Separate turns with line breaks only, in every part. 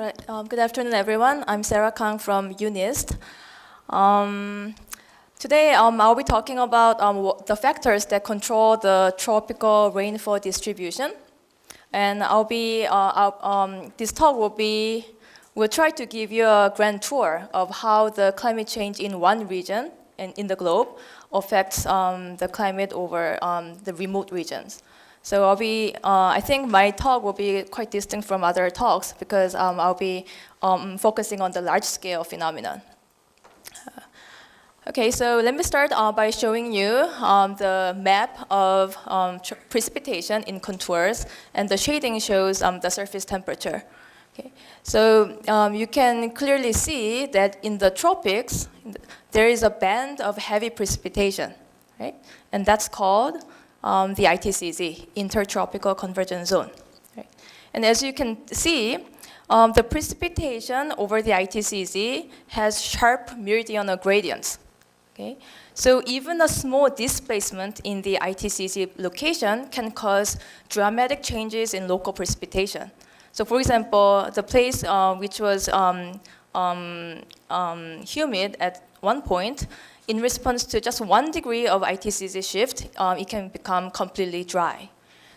Good afternoon, everyone. I'm Sarah Kang from UNIST. Today, I'll be talking about the factors that control the tropical rainfall distribution. And this talk will try to give you a grand tour of how the climate change in one region and in the globe affects the climate over the remote regions. So I think my talk will be quite distinct from other talks because I'll be focusing on the large-scale phenomenon. Okay, so let me start by showing you the map of precipitation in contours, and the shading shows the surface temperature. Okay, so you can clearly see that in the tropics, there is a band of heavy precipitation, right? And that's called the ITCZ, Intertropical Convergence Zone. Right? And as you can see, the precipitation over the ITCZ has sharp meridional gradients. Okay? So even a small displacement in the ITCZ location can cause dramatic changes in local precipitation. So for example, the place which was humid at one point, in response to just 1 degree of ITCZ shift, it can become completely dry.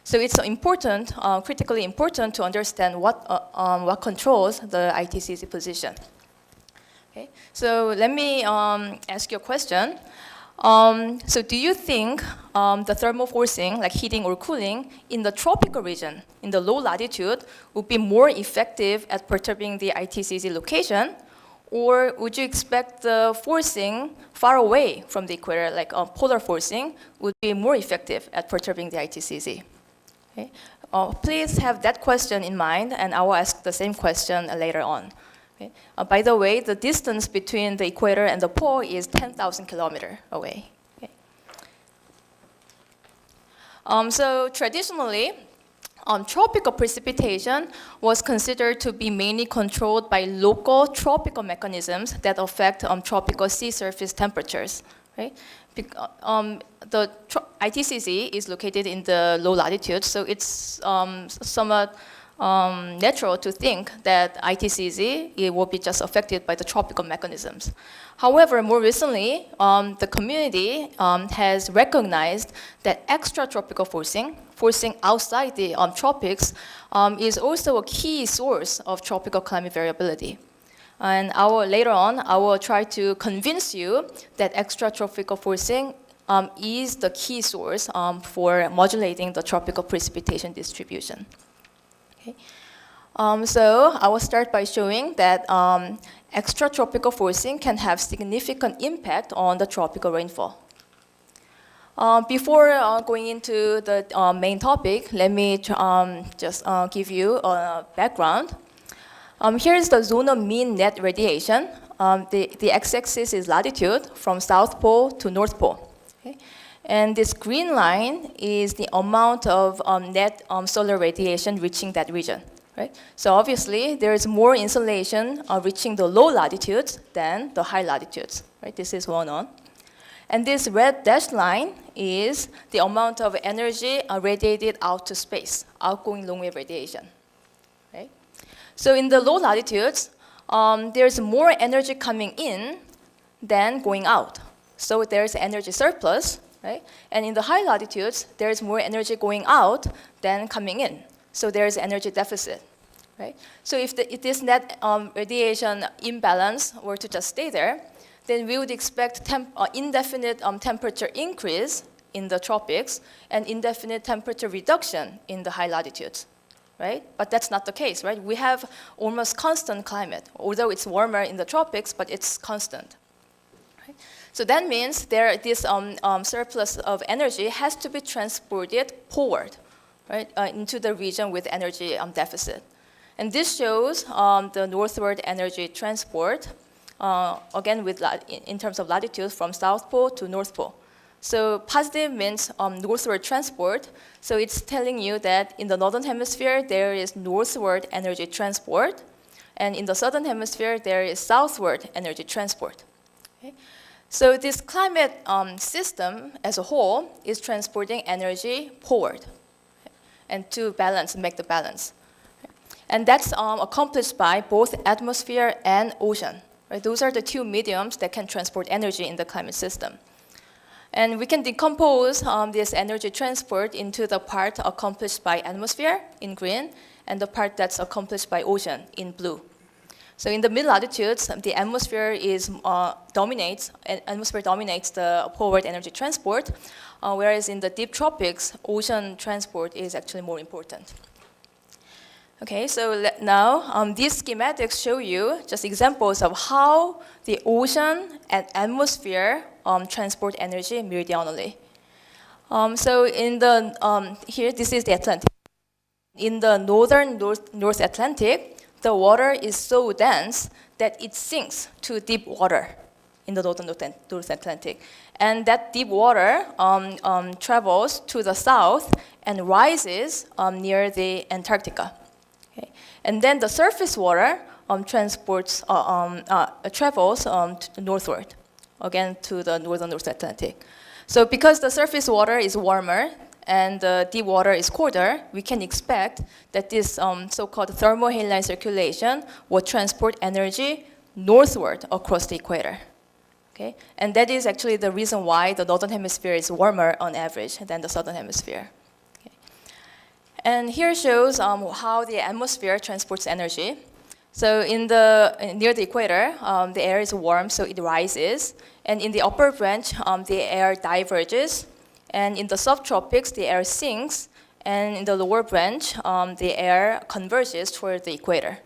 So it's important, critically important to understand what controls the ITCZ position. Okay, so let me ask you a question. So do you think the thermal forcing, like heating or cooling, in the tropical region, in the low latitude, would be more effective at perturbing the ITCZ location? Or would you expect the forcing far away from the equator, like polar forcing, would be more effective at perturbing the ITCZ? Okay. Please have that question in mind, and I will ask the same question later on. Okay. By the way, the distance between the equator and the pole is 10,000 kilometers away. Okay. So traditionally, tropical precipitation was considered to be mainly controlled by local tropical mechanisms that affect tropical sea surface temperatures. Right? The ITCZ is located in the low latitude, so it's somewhat natural to think that ITCZ will be just affected by the tropical mechanisms. However, more recently, the community has recognized that extratropical forcing outside the tropics is also a key source of tropical climate variability. And later on, I will try to convince you that extratropical forcing is the key source for modulating the tropical precipitation distribution. Okay. So I will start by showing that extratropical forcing can have significant impact on the tropical rainfall. Before going into the main topic, let me just give you a background. Here is the zonal mean net radiation. The x-axis is latitude from South Pole to North Pole. Okay? And this green line is the amount of net solar radiation reaching that region. Right? So obviously, there is more insolation reaching the low latitudes than the high latitudes. Right? This is well known. And this red dashed line is the amount of energy radiated out to space, outgoing long-wave radiation. Right? So in the low latitudes, there's more energy coming in than going out. So there's energy surplus. Right? And in the high latitudes, there's more energy going out than coming in. So there's energy deficit. Right? So if this net radiation imbalance were to just stay there, then we would expect indefinite temperature increase in the tropics and indefinite temperature reduction in the high latitudes. Right? But that's not the case. Right? We have almost constant climate, although it's warmer in the tropics, but it's constant. So that means this surplus of energy has to be transported forward, right, into the region with energy deficit. And this shows the northward energy transport, again in terms of latitude from South Pole to North Pole. So positive means northward transport. So it's telling you that in the northern hemisphere, there is northward energy transport. And in the southern hemisphere, there is southward energy transport. Okay? So this climate system as a whole is transporting energy forward and to make the balance. And that's accomplished by both atmosphere and ocean. Right? Those are the two mediums that can transport energy in the climate system. And we can decompose this energy transport into the part accomplished by atmosphere in green and the part that's accomplished by ocean in blue. So in the mid-latitudes, the atmosphere dominates the forward energy transport, whereas in the deep tropics, ocean transport is actually more important. Okay, so now these schematics show you just examples of how the ocean and atmosphere transport energy meridionally. So in the here, this is the Atlantic. In the northern North Atlantic, the water is so dense that it sinks to deep water in the northern North Atlantic. And that deep water travels to the south and rises near the Antarctica. Okay. And then the surface water travels northward, again to the northern North Atlantic. So because the surface water is warmer and the deep water is colder, we can expect that this so-called thermohaline circulation will transport energy northward across the equator. Okay? And that is actually the reason why the northern hemisphere is warmer on average than the southern hemisphere. Okay. And here shows how the atmosphere transports energy. So near the equator, the air is warm, so it rises. And in the upper branch, the air diverges. And in the subtropics, the air sinks. And in the lower branch, the air converges toward the equator.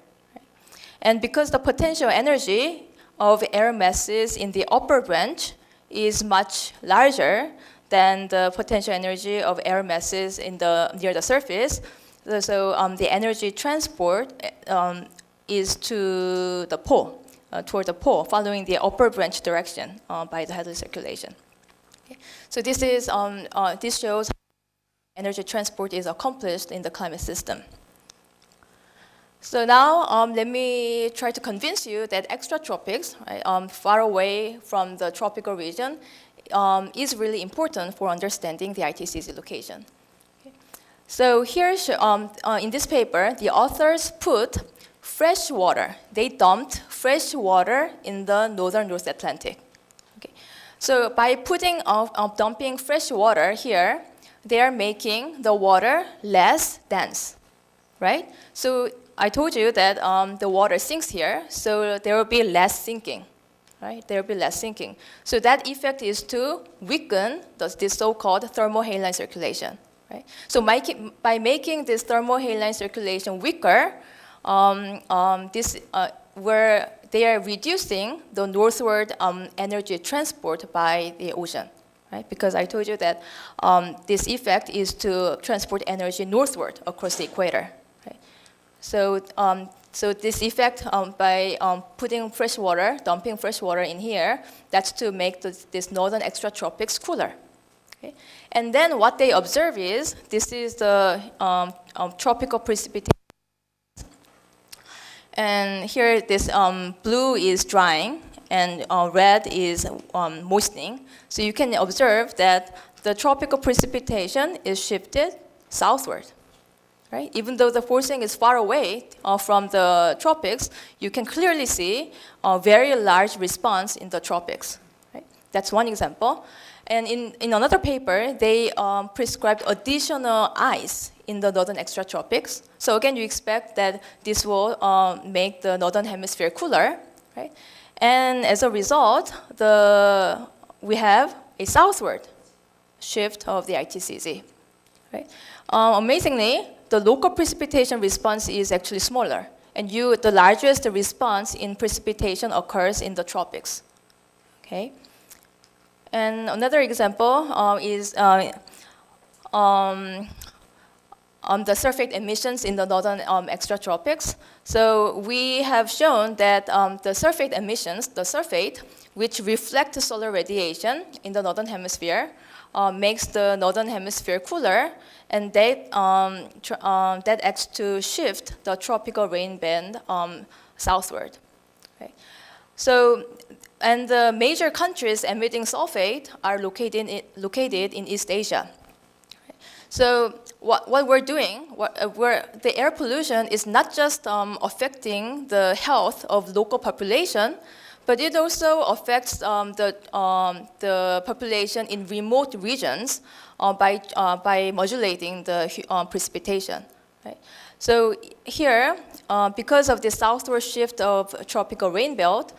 And because the potential energy of air masses in the upper branch is much larger than the potential energy of air masses near the surface, so the energy transport is to the pole, toward the pole, following the upper branch direction by the Hadley circulation. Okay. So this shows how energy transport is accomplished in the climate system. So now let me try to convince you that extratropics, right, far away from the tropical region, is really important for understanding the ITCZ location. Okay. So here, in this paper, the authors put fresh water. They dumped fresh water in the northern North Atlantic. Okay. So by dumping fresh water here, they are making the water less dense, right? So I told you that the water sinks here, so there will be less sinking, right? There will be less sinking. So that effect is to weaken this so-called thermohaline circulation, right? So by making this thermohaline circulation weaker, where they are reducing the northward energy transport by the ocean, right? Because I told you that this effect is to transport energy northward across the equator. Right? So this effect by dumping fresh water in here, that's to make this northern extratropics cooler. Okay? And then what they observe is, this is the tropical precipitation. And here this blue is drying and red is moistening. So you can observe that the tropical precipitation is shifted southward. Right? Even though the forcing is far away from the tropics, you can clearly see a very large response in the tropics. Right? That's one example. And in another paper, they prescribed additional ice in the northern extratropics. So again, you expect that this will make the northern hemisphere cooler. Right? And as a result, we have a southward shift of the ITCZ. Right? Amazingly, the local precipitation response is actually smaller. And the largest response in precipitation occurs in the tropics. Okay? And another example is the surfactant emissions in the northern extratropics. So we have shown that the surfactant emissions, the surfactant, which reflect the solar radiation in the northern hemisphere, makes the northern hemisphere cooler, and that acts to shift the tropical rain band southward. Okay. So, and the major countries emitting sulfate are located in East Asia. So what we're doing, the air pollution is not just affecting the health of local population, but it also affects the population in remote regions by modulating the precipitation. Right? So here, because of the southward shift of tropical rain belt,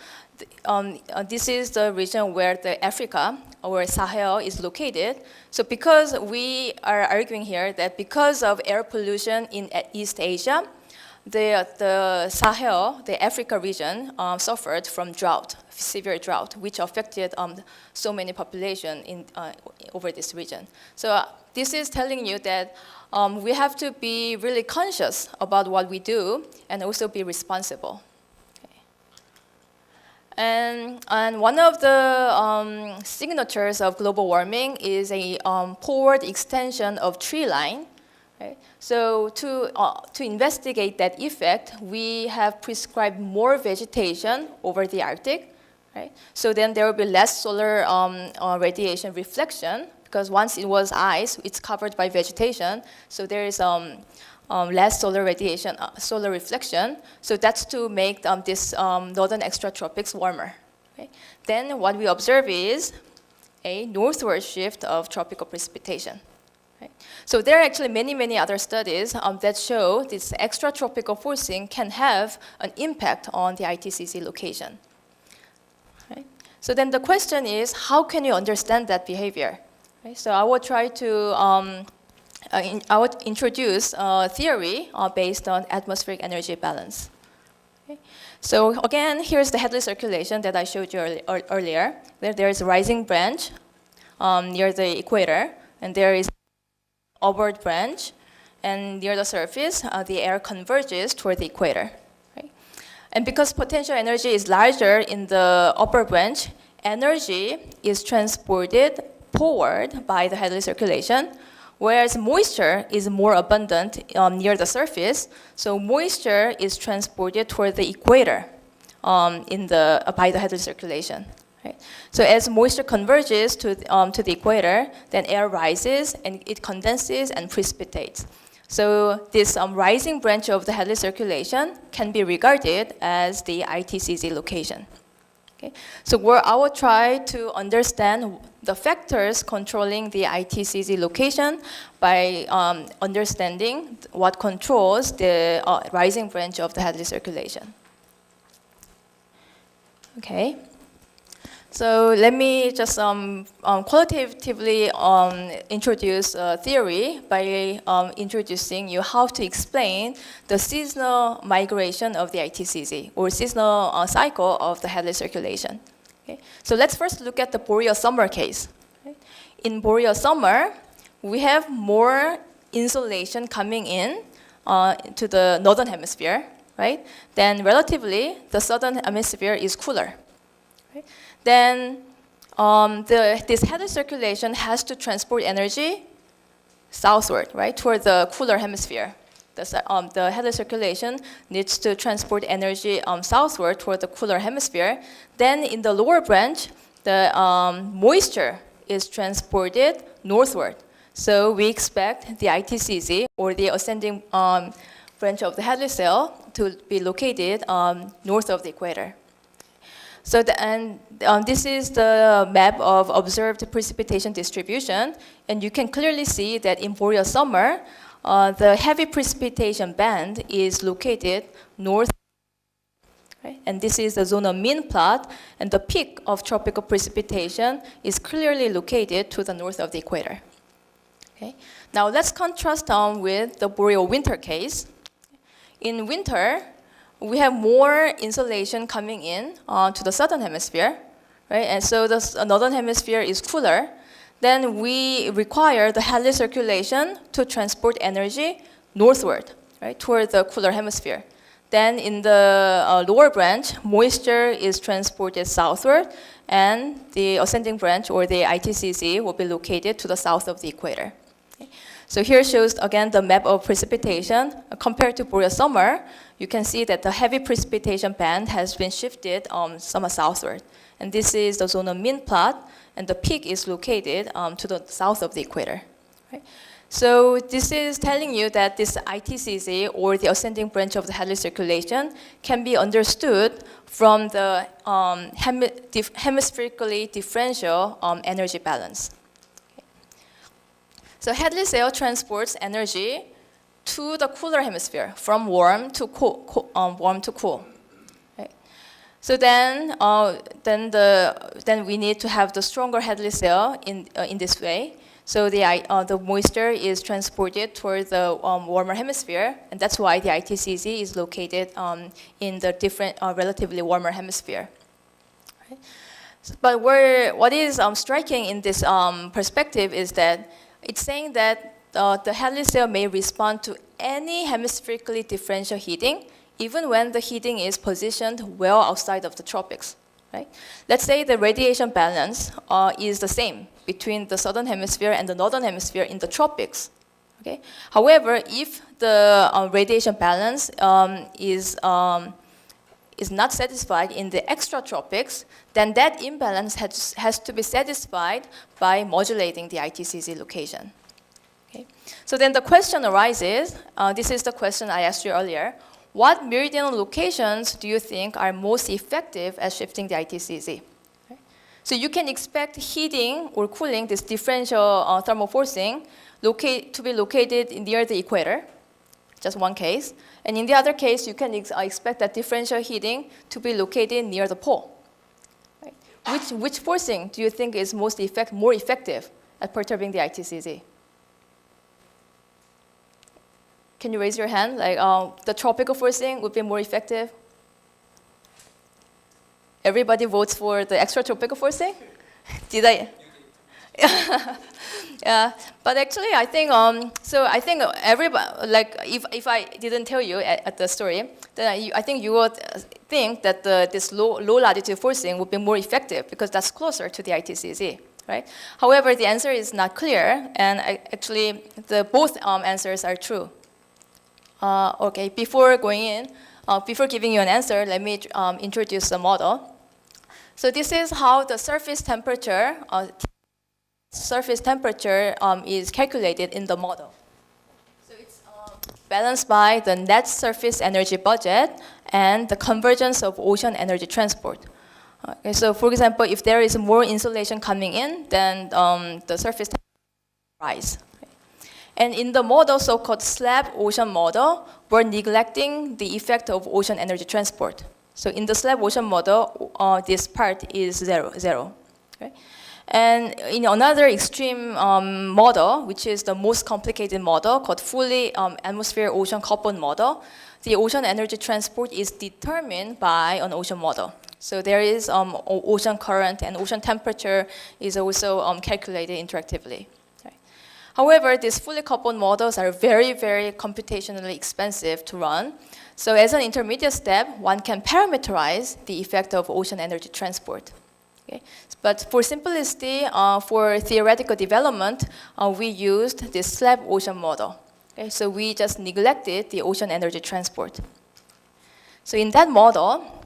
this is the region where the Africa or Sahel is located. So because we are arguing here that because of air pollution in East Asia, the Sahel, the Africa region, suffered from drought, severe drought, which affected so many population over this region. So this is telling you that we have to be really conscious about what we do and also be responsible. And one of the signatures of global warming is a forward extension of tree line. Right? So to investigate that effect, we have prescribed more vegetation over the Arctic. Right? So then there will be less solar radiation reflection, because once it was ice, it's covered by vegetation. So there is less solar radiation, solar reflection. So that's to make this northern extratropics warmer. Okay? Then what we observe is a northward shift of tropical precipitation. Okay? So there are actually many other studies that show this extratropical forcing can have an impact on the ITCZ location. Okay? So then the question is, how can you understand that behavior? Okay? So I will try to I would introduce a theory based on atmospheric energy balance. Okay. So again, here's the Hadley circulation that I showed you earlier. There is a rising branch near the equator, and there is upward branch, and near the surface, the air converges toward the equator. Right? And because potential energy is larger in the upper branch, energy is transported forward by the Hadley circulation, whereas moisture is more abundant near the surface, so moisture is transported toward the equator by the Hadley circulation. Right? So as moisture converges to the equator, then air rises and it condenses and precipitates. So this rising branch of the Hadley circulation can be regarded as the ITCZ location. Okay? So I will try to understand the factors controlling the ITCZ location by understanding what controls the rising branch of the Hadley circulation. Okay. So let me just qualitatively introduce a theory by introducing you how to explain the seasonal migration of the ITCZ, or seasonal cycle of the Hadley circulation. Okay? So let's first look at the boreal summer case. Okay? In boreal summer, we have more insolation coming in to the northern hemisphere, right? Then relatively, the southern hemisphere is cooler. Right? Then this Hadley circulation has to transport energy southward, right, toward the cooler hemisphere. The Hadley circulation needs to transport energy southward toward the cooler hemisphere. Then in the lower branch, the moisture is transported northward. So we expect the ITCZ, or the ascending branch of the Hadley cell, to be located north of the equator. So this is the map of observed precipitation distribution, and you can clearly see that in boreal summer, the heavy precipitation band is located north. Right? And this is the zonal mean plot, and the peak of tropical precipitation is clearly located to the north of the equator. Okay? Now let's contrast with the boreal winter case. In winter, we have more insolation coming in to the southern hemisphere, right? And so the northern hemisphere is cooler. Then we require the Hadley circulation to transport energy northward, right, toward the cooler hemisphere. Then in the lower branch, moisture is transported southward, and the ascending branch, or the ITCZ, will be located to the south of the equator. Okay? So here shows again the map of precipitation. Compared to boreal summer, you can see that the heavy precipitation band has been shifted somewhat southward. And this is the zonal mean plot, and the peak is located to the south of the equator. Right? So this is telling you that this ITCZ, or the ascending branch of the Hadley circulation, can be understood from the hemispherically differential energy balance. So Hadley's air transports energy to the cooler hemisphere, from warm to cool. Right? So then we need to have the stronger Hadley's air in this way. So the moisture is transported toward the warmer hemisphere, and that's why the ITCZ is located in the different, relatively warmer hemisphere. Right? But what is striking in this perspective is that it's saying that the Hadley cell may respond to any hemispherically differential heating, even when the heating is positioned well outside of the tropics. Right? Let's say the radiation balance is the same between the southern hemisphere and the northern hemisphere in the tropics. Okay? However, if the radiation balance is not satisfied in the extratropics, then that imbalance has to be satisfied by modulating the ITCZ location. Okay? So then the question arises, this is the question I asked you earlier, what meridional locations do you think are most effective at shifting the ITCZ? Okay? So you can expect heating or cooling, this differential thermal forcing, to be located near the equator, just one case. And in the other case, you can expect that differential heating to be located near the pole. Right? Which forcing do you think is more effective at perturbing the ITCZ? Can you raise your hand? Like the tropical forcing would be more effective? Everybody votes for the extratropical forcing? Did I? Yeah, but actually, I think I think everybody, like if I didn't tell you at the story, then I think you would think that this low latitude forcing would be more effective because that's closer to the ITCZ, right? However, the answer is not clear, and actually, both answers are true. Okay, before giving you an answer, let me introduce the model. So this is how the surface temperature is calculated in the model. So it's balanced by the net surface energy budget and the convergence of ocean energy transport. Okay, so for example, if there is more insolation coming in, then the surface temperature will rise. And in the model, so-called slab ocean model, we're neglecting the effect of ocean energy transport. So in the slab ocean model, this part is zero. Okay? And in another extreme model, which is the most complicated model, called fully atmosphere-ocean coupled model, the ocean energy transport is determined by an ocean model. So there is ocean current, and ocean temperature is also calculated interactively. However, these fully coupled models are very, very computationally expensive to run. So as an intermediate step, one can parameterize the effect of ocean energy transport. Okay? But for simplicity, for theoretical development, we used this slab ocean model. Okay? So we just neglected the ocean energy transport. So in that model,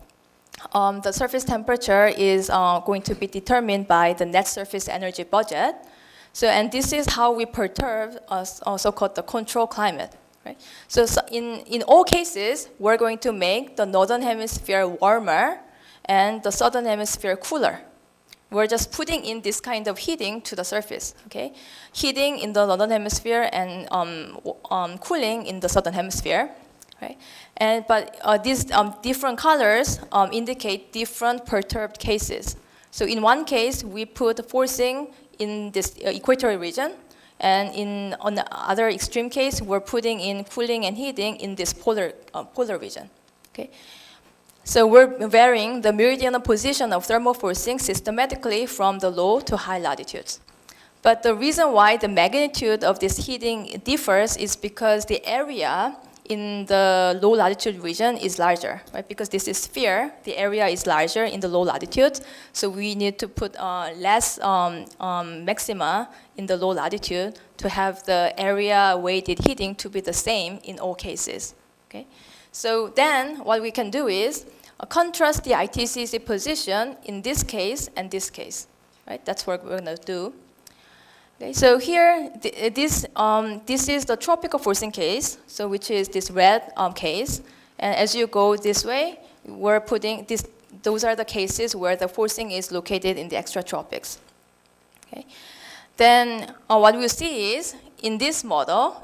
the surface temperature is going to be determined by the net surface energy budget. So, and this is how we perturb so-called the control climate. Right? So in all cases, we're going to make the northern hemisphere warmer and the southern hemisphere cooler. We're just putting in this kind of heating to the surface. Okay? Heating in the northern hemisphere and cooling in the southern hemisphere. Right? But these different colors indicate different perturbed cases. So in one case, we put forcing in this equatorial region, and on the other extreme case, we're putting in cooling and heating in this polar region. Okay? So we're varying the meridional position of thermal forcing systematically from the low to high latitudes. But the reason why the magnitude of this heating differs is because the area in the low latitude region is larger, right? Because this is sphere, the area is larger in the low latitudes, so we need to put less maxima in the low latitude to have the area weighted heating to be the same in all cases. Okay? So then what we can do is contrast the ITCZ position in this case and this case. Right? That's what we're going to do. Okay, so here, this is the tropical forcing case, so which is this red case. And as you go this way, we're putting this. Those are the cases where the forcing is located in the extratropics. Okay. Then what we see is in this model,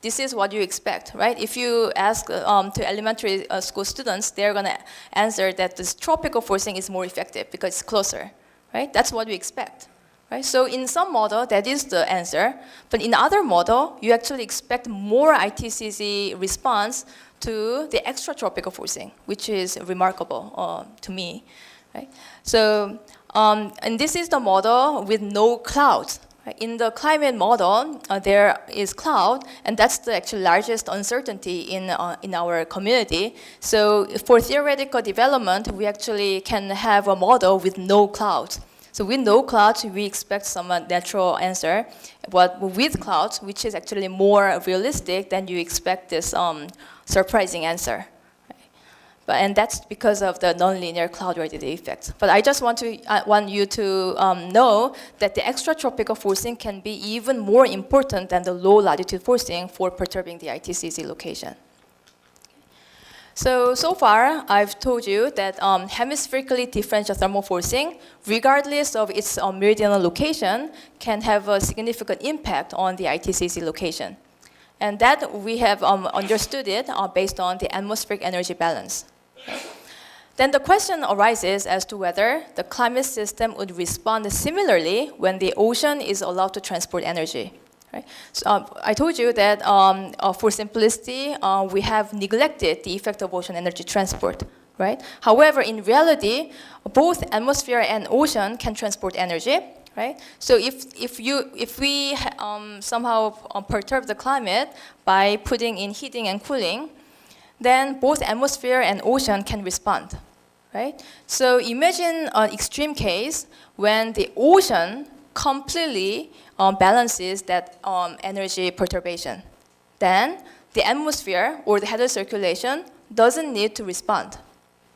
this is what you expect, right? If you ask to elementary school students, they're going to answer that this tropical forcing is more effective because it's closer, right? That's what we expect. Right? So in some model, that is the answer. But in other model, you actually expect more ITCZ response to the extratropical forcing, which is remarkable to me. Right? So, and this is the model with no clouds. Right? In the climate model, there is cloud, and that's the actually largest uncertainty in our community. So for theoretical development, we actually can have a model with no clouds. So with no clouds, we expect some natural answer. But with clouds, which is actually more realistic, then you expect this surprising answer. And that's because of the nonlinear cloud radiative effect. But I just want you to know that the extratropical forcing can be even more important than the low latitude forcing for perturbing the ITCZ location. So far, I've told you that hemispherically differential thermal forcing, regardless of its meridional location, can have a significant impact on the ITCZ location. And that we have understood it based on the atmospheric energy balance. Then the question arises as to whether the climate system would respond similarly when the ocean is allowed to transport energy. Right? So I told you that for simplicity, we have neglected the effect of ocean energy transport. Right? However, in reality, both atmosphere and ocean can transport energy. Right? So if we somehow perturb the climate by putting in heating and cooling, then both atmosphere and ocean can respond. Right? So imagine an extreme case when the ocean completely balances that energy perturbation. Then the atmosphere or the Hadley circulation doesn't need to respond,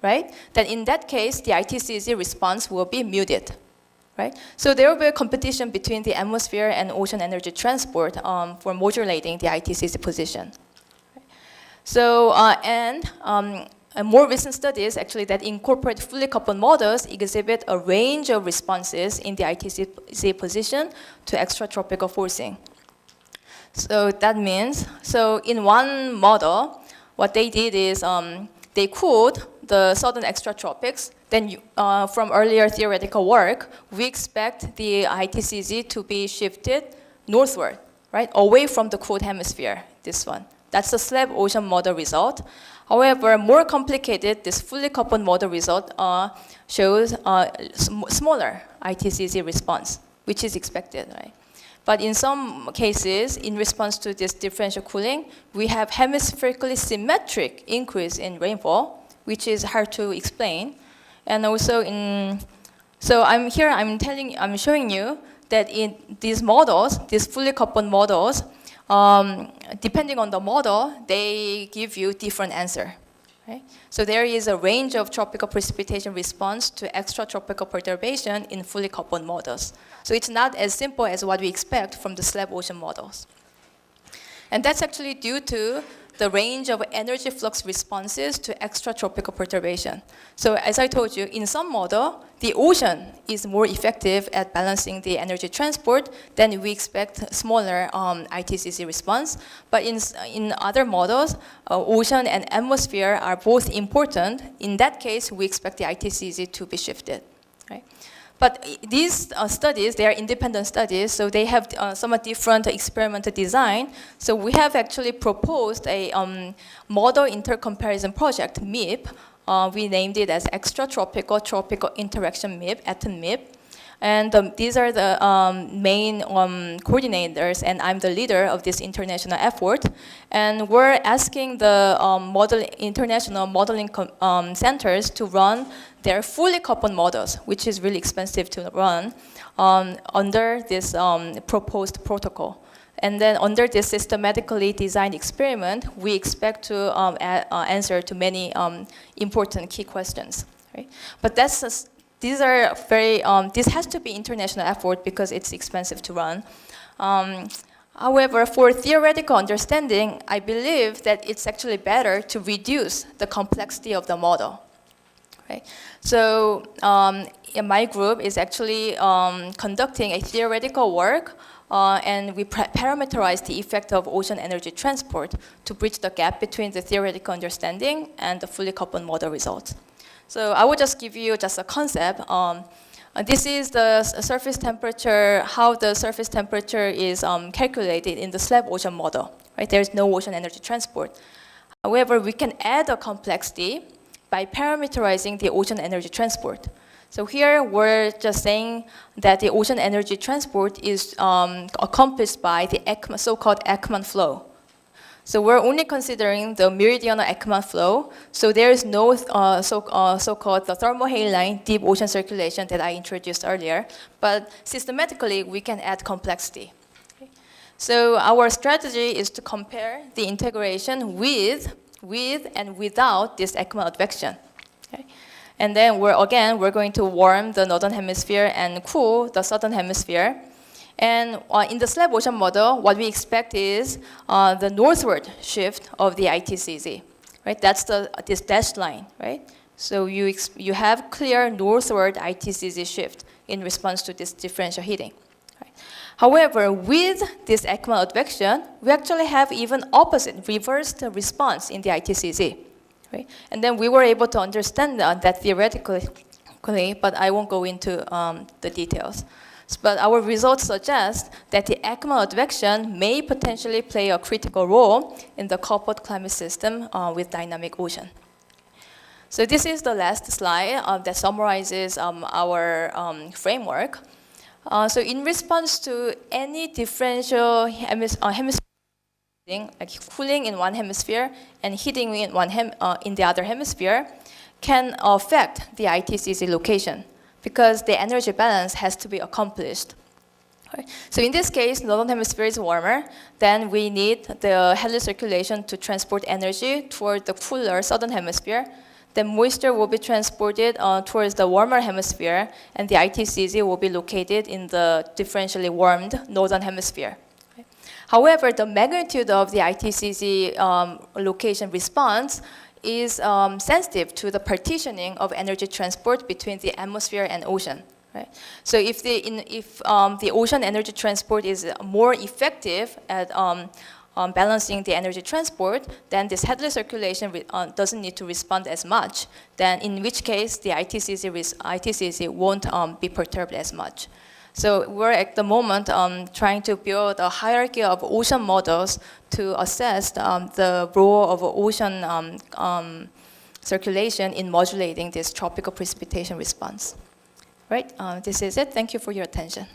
right? Then in that case, the ITCZ response will be muted, right? So there will be a competition between the atmosphere and ocean energy transport for modulating the ITCZ position. So, and more recent studies actually that incorporate fully coupled models exhibit a range of responses in the ITCZ position to extratropical forcing. So that means, so in one model, what they did is they cooled the southern extratropics. Then from earlier theoretical work, we expect the ITCZ to be shifted northward, right, away from the cooled hemisphere, this one. That's the slab ocean model result. However, more complicated, this fully coupled model result shows smaller ITCZ response, which is expected, right? But in some cases, in response to this differential cooling, we have hemispherically symmetric increase in rainfall, which is hard to explain. And also I'm showing you that in these models, these fully coupled models, depending on the model, they give you different answer. Right? So there is a range of tropical precipitation response to extratropical perturbation in fully coupled models. So it's not as simple as what we expect from the slab ocean models. And that's actually due to the range of energy flux responses to extratropical perturbation. So as I told you, in some model, the ocean is more effective at balancing the energy transport, then we expect smaller ITCZ response. But in other models, ocean and atmosphere are both important. In that case, we expect the ITCZ to be shifted. Right? But these studies, they are independent studies, so they have somewhat different experimental design. So we have actually proposed a model intercomparison project, MIP. We named it as Extratropical Tropical Interaction MIP, ETIN-MIP. And these are the main coordinators, and I'm the leader of this international effort. And we're asking the international modeling centers to run their fully coupled models, which is really expensive to run, under this proposed protocol. And then under this systematically designed experiment, we expect to answer to many important key questions. Right? But that's these are very, this has to be international effort because it's expensive to run. However, for theoretical understanding, I believe that it's actually better to reduce the complexity of the model. Right? So in my group is actually conducting a theoretical work, and we parameterize the effect of ocean energy transport to bridge the gap between the theoretical understanding and the fully coupled model results. So I will just give you just a concept. This is the surface temperature, how the surface temperature is calculated in the slab ocean model. Right? There is no ocean energy transport. However, we can add a complexity by parameterizing the ocean energy transport. So here we're just saying that the ocean energy transport is accomplished by the so-called Ekman flow. So we're only considering the meridional Ekman flow. So there is no so-called the thermohaline deep ocean circulation that I introduced earlier. But systematically, we can add complexity. Okay. So our strategy is to compare the integration with and without this Ekman advection. Okay. And then we're going to warm the northern hemisphere and cool the southern hemisphere. And in the slab ocean model, what we expect is the northward shift of the ITCZ. Right? That's this dashed line. Right? So you have clear northward ITCZ shift in response to this differential heating. Right? However, with this Ekman advection, we actually have even opposite, reversed response in the ITCZ. Right? And then we were able to understand that theoretically, but I won't go into the details. But our results suggest that the Ekman advection may potentially play a critical role in the coupled climate system with dynamic ocean. So this is the last slide that summarizes our framework. So in response to any differential hemisphere, like cooling in one hemisphere and heating in the other hemisphere, can affect the ITCZ location, because the energy balance has to be accomplished. Right? So in this case, northern hemisphere is warmer, then we need the Hadley circulation to transport energy toward the cooler southern hemisphere. Then moisture will be transported towards the warmer hemisphere, and the ITCZ will be located in the differentially warmed northern hemisphere. Right? However, the magnitude of the ITCZ location response is sensitive to the partitioning of energy transport between the atmosphere and ocean. Right? So if the ocean energy transport is more effective at balancing the energy transport, then this Hadley circulation doesn't need to respond as much. Then in which case the ITCZ won't be perturbed as much. So we're at the moment trying to build a hierarchy of ocean models to assess the role of ocean circulation in modulating this tropical precipitation response. Right? This is it. Thank you for your attention.